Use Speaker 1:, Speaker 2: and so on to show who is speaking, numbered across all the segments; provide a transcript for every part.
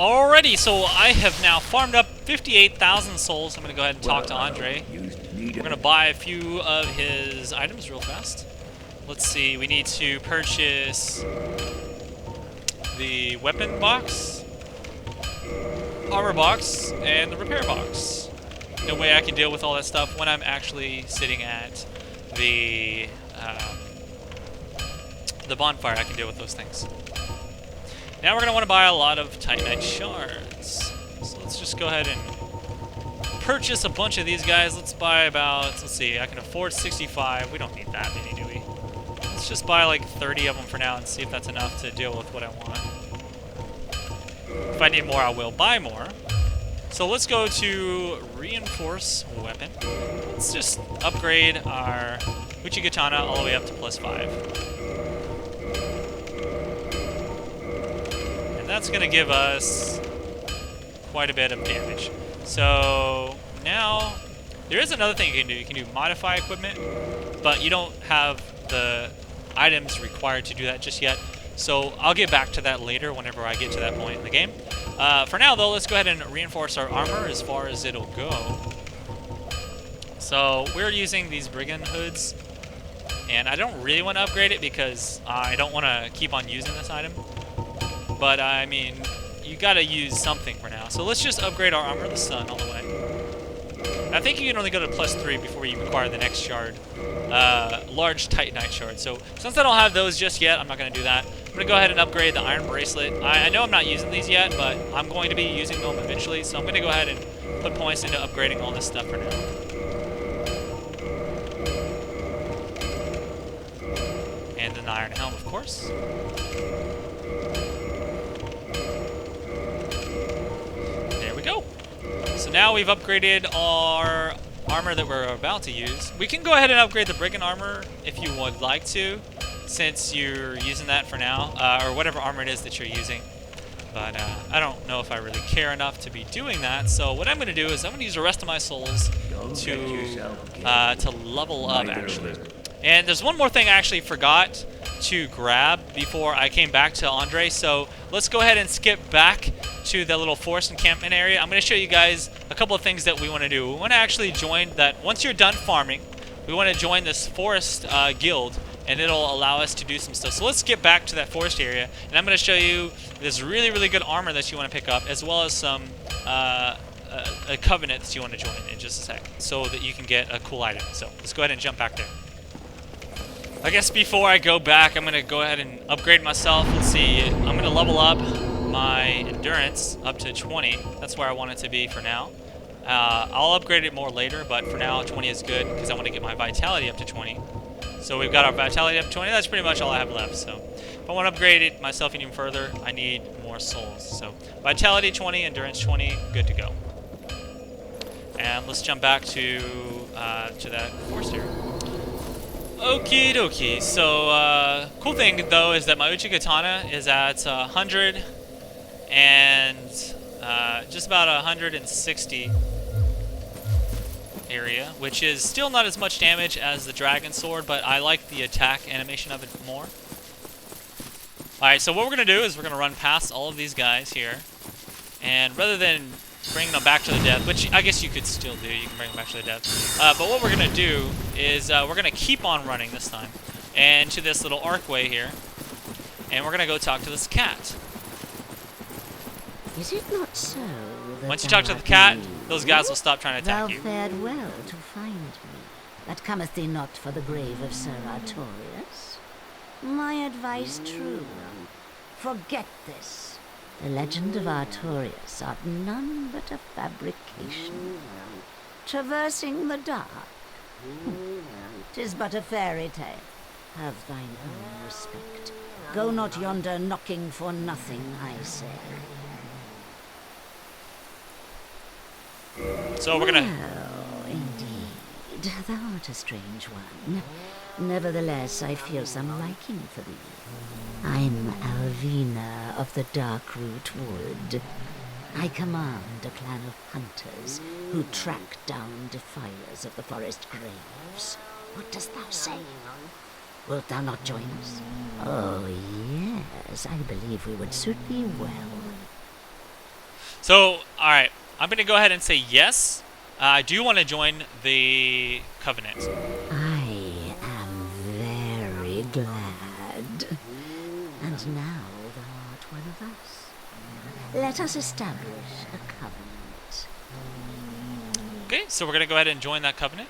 Speaker 1: Alrighty, so I have now farmed up 58,000 souls. I'm going to go ahead and talk to Andre. We're going to buy a few of his items real fast. Let's see, we need to purchase the weapon box, armor box, and the repair box. No way I can deal with all that stuff when I'm actually sitting at the bonfire. I can deal with those things. Now we're going to want to buy a lot of Titanite shards. So let's just go ahead and purchase a bunch of these guys. Let's buy about, let's see, I can afford 65. We don't need that many, do we? Let's just buy like 30 of them for now and see if that's enough to deal with what I want. If I need more, I will buy more. So let's go to reinforce weapon. Let's just upgrade our Uchigatana all the way up to +5. That's going to give us quite a bit of damage. So now, there is another thing you can do. You can do modify equipment, but you don't have the items required to do that just yet. So I'll get back to that later whenever I get to that point in the game. For now, though, let's go ahead and reinforce our armor as far as it'll go. So we're using these brigand hoods, and I don't really want to upgrade it because I don't want to keep on using this item. But, I mean, you gotta use something for now. So let's just upgrade our Armor of the Sun all the way. I think you can only go to +3 before you acquire the next shard. Large Titanite shard. So, since I don't have those just yet, I'm not gonna do that. I'm gonna go ahead and upgrade the Iron Bracelet. I know I'm not using these yet, but I'm going to be using them eventually. So I'm gonna go ahead and put points into upgrading all this stuff for now. And then the Iron Helm, of course. So now we've upgraded our armor that we're about to use. We can go ahead and upgrade the Brigand armor if you would like to, since you're using that for now, or whatever armor it is that you're using. But I don't know if I really care enough to be doing that. So what I'm going to do is I'm going to use the rest of my souls to level up, actually. And there's one more thing I actually forgot to grab before I came back to Andre. So let's go ahead and skip back to the little forest encampment area. I'm going to show you guys a couple of things that we want to do. We want to actually join that. Once you're done farming, we want to join this forest guild, and it'll allow us to do some stuff. So let's get back to that forest area, and I'm going to show you this really, really good armor that you want to pick up, as well as some a covenant that you want to join in just a sec, so that you can get a cool item. So let's go ahead and jump back there. I guess before I go back, I'm going to go ahead and upgrade myself. Let's see, I'm going to level up my endurance up to 20. That's where I want it to be for now. I'll upgrade it more later, but for now 20 is good because I want to get my vitality up to 20. So we've got our vitality up to 20. That's pretty much all I have left. So if I want to upgrade it myself even further, I need more souls. So vitality 20, endurance 20, good to go. And let's jump back to that forest here. Okie dokie. So cool thing though is that my Uchigatana is at 100 and just about 160 area, which is still not as much damage as the Dragon Sword, but I like the attack animation of it more. Alright, so what we're going to do is we're going to run past all of these guys here, and rather than bringing them back to the death, which I guess you could still do, you can bring them back to the death, but what we're going to do is we're going to keep on running this time, and to this little archway here, and we're going to go talk to this cat.
Speaker 2: Is it not so that
Speaker 1: once you talk to the cat, those guys will stop trying to attack you.
Speaker 2: Thou fared well to find me, but comest thee not for the grave of Sir Artorias? My advice true. Forget this. The legend of Artorias art none but a fabrication. Traversing the dark. 'Tis but a fairy tale. Have thine own respect. Go not yonder knocking for nothing, I say.
Speaker 1: So we're gonna...
Speaker 2: Well, indeed, thou art a strange one. Nevertheless, I feel some liking for thee. I'm Alvina of the Darkroot Wood. I command a clan of hunters who track down defilers of the forest graves. What dost thou say? Wilt thou not join us? Oh, yes, I believe we would suit thee well.
Speaker 1: So, all right, I'm gonna go ahead and say yes. I do want to join the Covenant.
Speaker 2: I am very glad. And now thou art one of us. Let us establish a covenant.
Speaker 1: Okay, so we're gonna go ahead and join that Covenant.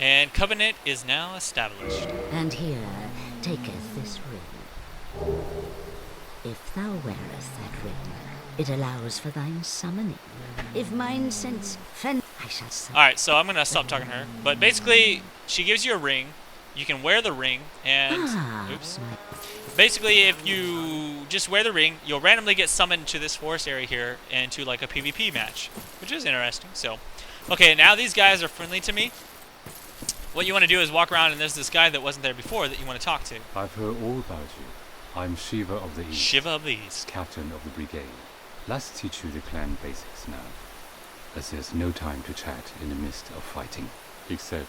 Speaker 1: And Covenant is now established.
Speaker 2: And here taketh this ring. If thou wearest that ring, it allows for thine summoning. If mine sense I shall summon.
Speaker 1: Alright, so I'm going to stop talking to her. But basically, she gives you a ring. You can wear the ring, and... oops. Basically, if you just wear the ring, you'll randomly get summoned to this forest area here into like a PvP match, which is interesting. So, okay, now these guys are friendly to me. What you want to do is walk around, and there's this guy that wasn't there before that you want to talk to.
Speaker 3: I've heard all about you. I'm Shiva of the East.
Speaker 1: Shiva of the East.
Speaker 3: Captain of the brigade. Let's teach you the clan basics now, as there's no time to chat in the midst of fighting. Except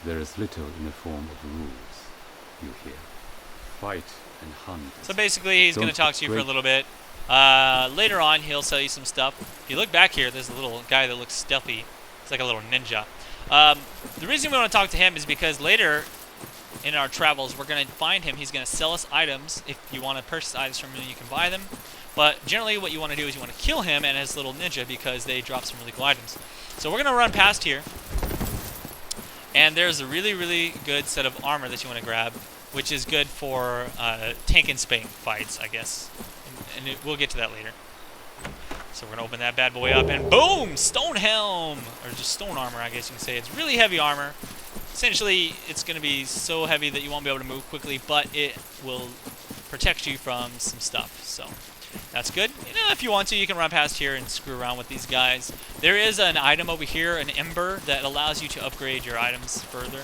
Speaker 3: there is little in the form of rules, you hear. Fight and hunt.
Speaker 1: So basically, he's going to talk to you for a little bit. Later on, he'll sell you some stuff. If you look back here, there's a little guy that looks stealthy. He's like a little ninja. The reason we want to talk to him is because later in our travels, we're going to find him. He's going to sell us items. If you want to purchase items from him, you can buy them. But generally, what you want to do is you want to kill him and his little ninja because they drop some really cool items. So we're going to run past here. And there's a really, really good set of armor that you want to grab, which is good for tank and spank fights, I guess. And we'll get to that later. So we're going to open that bad boy up, and boom! Stone helm! Or just stone armor, I guess you can say. It's really heavy armor. Essentially, it's going to be so heavy that you won't be able to move quickly, but it will protect you from some stuff. So that's good. You know, if you want to, you can run past here and screw around with these guys. There is an item over here, an ember, that allows you to upgrade your items further.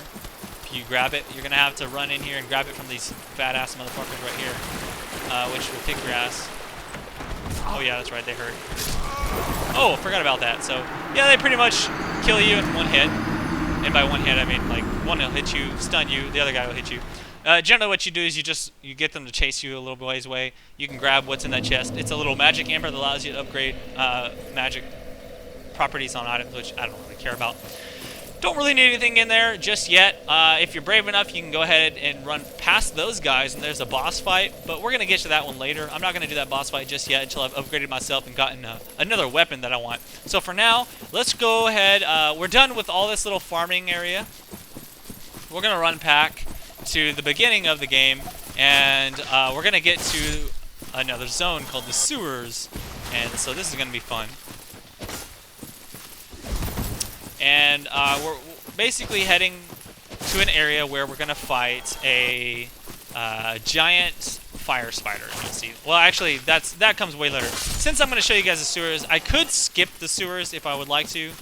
Speaker 1: If you grab it, you're going to have to run in here and grab it from these fat-ass motherfuckers right here, which will kick your ass. Oh yeah, that's right, they hurt. Oh, forgot about that. So, yeah, they pretty much kill you in one hit. And by one hit, I mean, like, one will hit you, stun you, the other guy will hit you. Generally what you do is you get them to chase you a little ways away. You can grab what's in that chest. It's a little magic ember that allows you to upgrade magic properties on items, which I don't really care about. Don't really need anything in there just yet. If you're brave enough, you can go ahead and run past those guys, and there's a boss fight, but we're going to get to that one later. I'm not going to do that boss fight just yet until I've upgraded myself and gotten another weapon that I want. So for now, let's go ahead. We're done with all this little farming area. We're going to run back to the beginning of the game, and we're going to get to another zone called the sewers, and so this is going to be fun. And we're basically heading to an area where we're going to fight a giant fire spider. Let's see. Well, actually, that comes way later. Since I'm going to show you guys the sewers, I could skip the sewers if I would like to,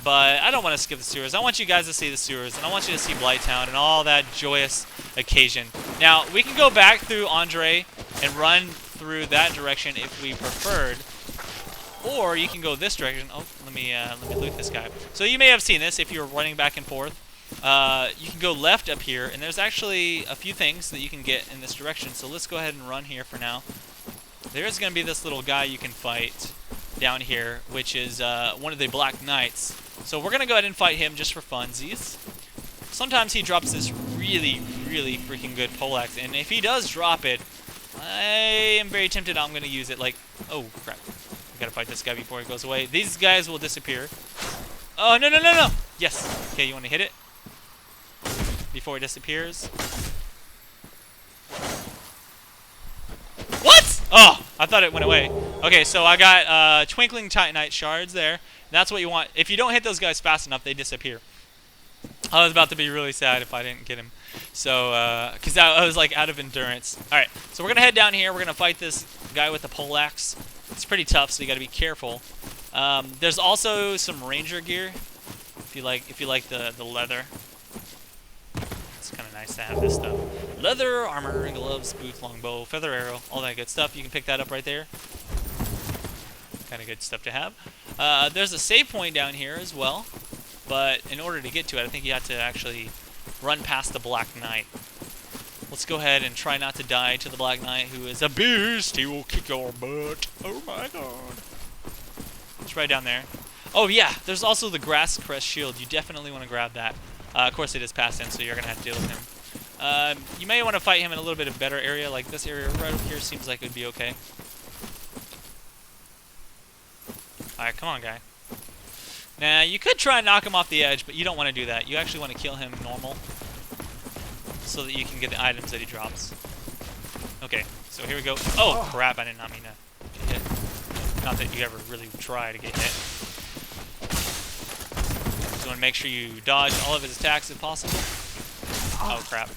Speaker 1: but I don't want to skip the sewers. I want you guys to see the sewers, and I want you to see Blighttown and all that joyous occasion. Now, we can go back through Andre and run through that direction if we preferred. Or you can go this direction. Oh, let me loot this guy. So you may have seen this if you're running back and forth. You can go left up here, and there's actually a few things that you can get in this direction. So let's go ahead and run here for now. There is going to be this little guy you can fight down here, which is one of the Black Knights. So we're going to go ahead and fight him just for funsies. Sometimes he drops this really, really freaking good poleaxe, and if he does drop it, I am very tempted I'm going to use it. Like, oh crap. Gotta fight this guy before he goes away. These guys will disappear. Oh, no, no, no, no! Yes! Okay, you want to hit it? Before it disappears. What? Oh! I thought it went away. Okay, so I got Twinkling Titanite shards there. That's what you want. If you don't hit those guys fast enough, they disappear. I was about to be really sad if I didn't get him. So, because I was like out of endurance. Alright, so we're going to head down here. We're going to fight this guy with the poleaxe. It's pretty tough, so you got to be careful. There's also some ranger gear, if you like the leather. It's kind of nice to have this stuff. Leather, armor, gloves, boots, longbow, feather arrow, all that good stuff. You can pick that up right there. Kind of good stuff to have. There's a save point down here as well, but in order to get to it, I think you have to actually run past the Black Knight. let's go ahead and try not to die to the Black Knight, who is a beast. He will kick your butt. Oh my god. It's right down there. Oh yeah, there's also the Grass Crest Shield. You definitely want to grab that. Of course, it is past him, so you're going to have to deal with him. You may want to fight him in a little bit of better area, like this area right over here seems like it would be okay. Alright, come on, guy. Now, you could try and knock him off the edge, but you don't want to do that. You actually want to kill him normal, so that you can get the items that he drops. Okay, so here we go. Oh, crap, I did not mean to get hit. Not that you ever really try to get hit. Just want to make sure you dodge all of his attacks if possible. Oh, crap.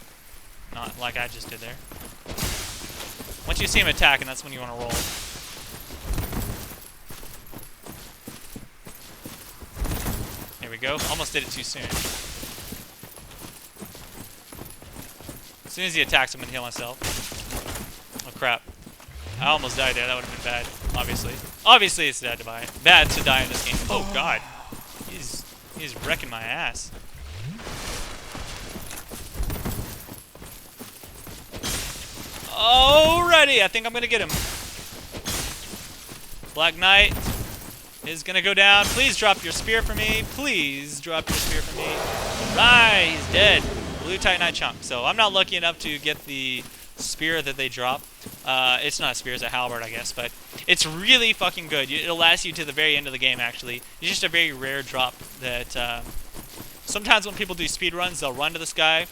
Speaker 1: Not like I just did there. Once you see him attack, and that's when you want to roll. There we go. Almost did it too soon. As soon as he attacks, I'm going to heal myself. Oh, crap. I almost died there. That would have been bad, obviously. Obviously, it's bad to die in this game. Oh, God. He's wrecking my ass. Alrighty, I think I'm going to get him. Black Knight is going to go down. Please drop your spear for me. Please drop your spear for me. Right, he's dead. Blue Titanite chunk. So I'm not lucky enough to get the spear that they drop. It's not a spear, it's a halberd, I guess, but it's really fucking good. It'll last you to the very end of the game, actually. It's just a very rare drop that sometimes when people do speed runs, they'll run to this guy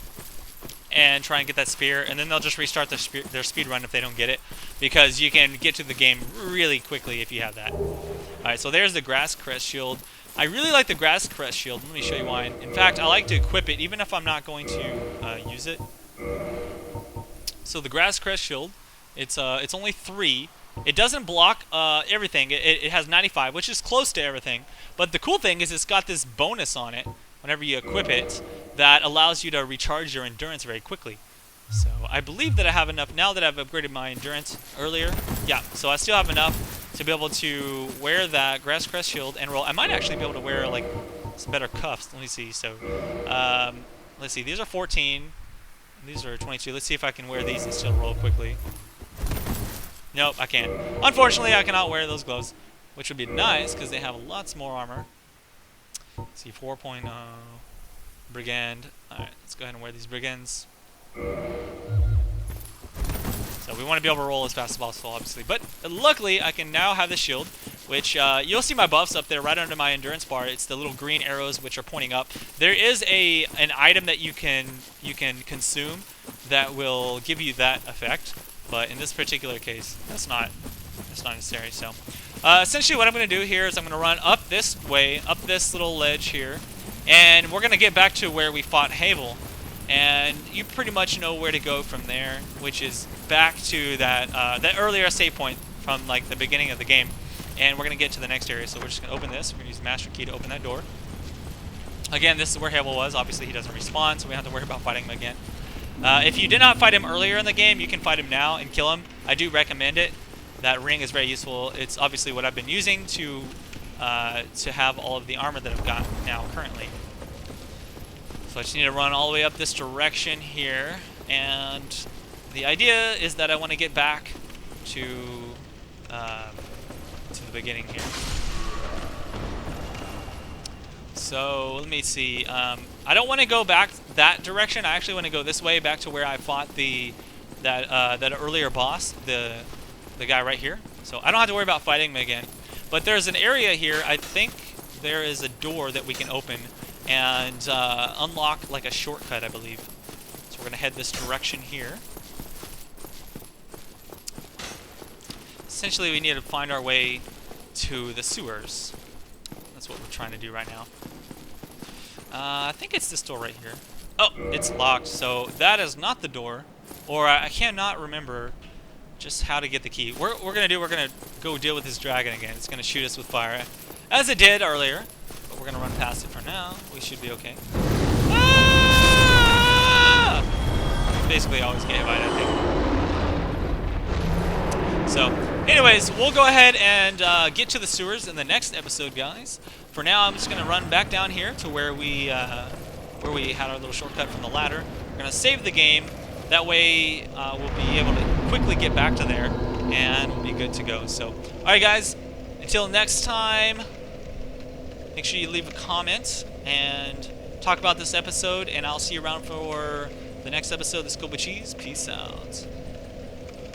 Speaker 1: and try and get that spear, and then they'll just restart their speed run if they don't get it, because you can get to the game really quickly if you have that. Alright, so there's the Grass Crest Shield. I really like the Grass Crest Shield. Let me show you why. In fact, I like to equip it even if I'm not going to use it. So the Grass Crest Shield, it's only 3. It doesn't block everything. It has 95, which is close to everything. But the cool thing is it's got this bonus on it whenever you equip it that allows you to recharge your endurance very quickly. So I believe that I have enough now that I've upgraded my endurance earlier. Yeah, so I still have enough to be able to wear that Grass Crest Shield and roll. I might actually be able to wear like some better cuffs. Let me see. So let's see. These are 14. These are 22. Let's see if I can wear these and still roll quickly. Nope, I can't. Unfortunately, I cannot wear those gloves, which would be nice because they have lots more armor. Let's see, 4.0 Brigand. Alright, let's go ahead and wear these Brigands. So we want to be able to roll as fast as possible, obviously. But luckily, I can now have the shield, which you'll see my buffs up there right under my endurance bar. It's the little green arrows which are pointing up. There is an item that you can consume that will give you that effect, but in this particular case, that's not necessary. So essentially, what I'm going to do here is I'm going to run up this way, up this little ledge here, and we're going to get back to where we fought Havel. And you pretty much know where to go from there, which is back to that earlier save point from like the beginning of the game. And we're going to get to the next area, so we're just going to open this. We're going to use the Master Key to open that door. Again, this is where Havel was. Obviously, he doesn't respawn, so we don't have to worry about fighting him again. If you did not fight him earlier in the game, you can fight him now and kill him. I do recommend it. That ring is very useful. It's obviously what I've been using to have all of the armor that I've got now currently. So I just need to run all the way up this direction here, and the idea is that I want to get back to the beginning here. So let me see. I don't want to go back that direction. I actually want to go this way, back to where I fought that earlier boss, the guy right here. So I don't have to worry about fighting him again. But there's an area here. I think there is a door that we can open and unlock like a shortcut, I believe. So we're going to head this direction here. Essentially, we need to find our way to the sewers. That's what we're trying to do right now. I think it's this door right here. Oh, it's locked, so that is not the door. Or I cannot remember just how to get the key. We're going to go deal with this dragon again. It's going to shoot us with fire, as it did earlier. But we're going to run past it for now. We should be okay. Ah! Basically always get hit by it, I think. So, anyways, we'll go ahead and get to the sewers in the next episode, guys. For now, I'm just going to run back down here to where we had our little shortcut from the ladder. We're going to save the game. That way, we'll be able to quickly get back to there and we'll be good to go. So, alright guys, until next time, make sure you leave a comment and talk about this episode, and I'll see you around for the next episode of the Scuba Cheese. Peace out.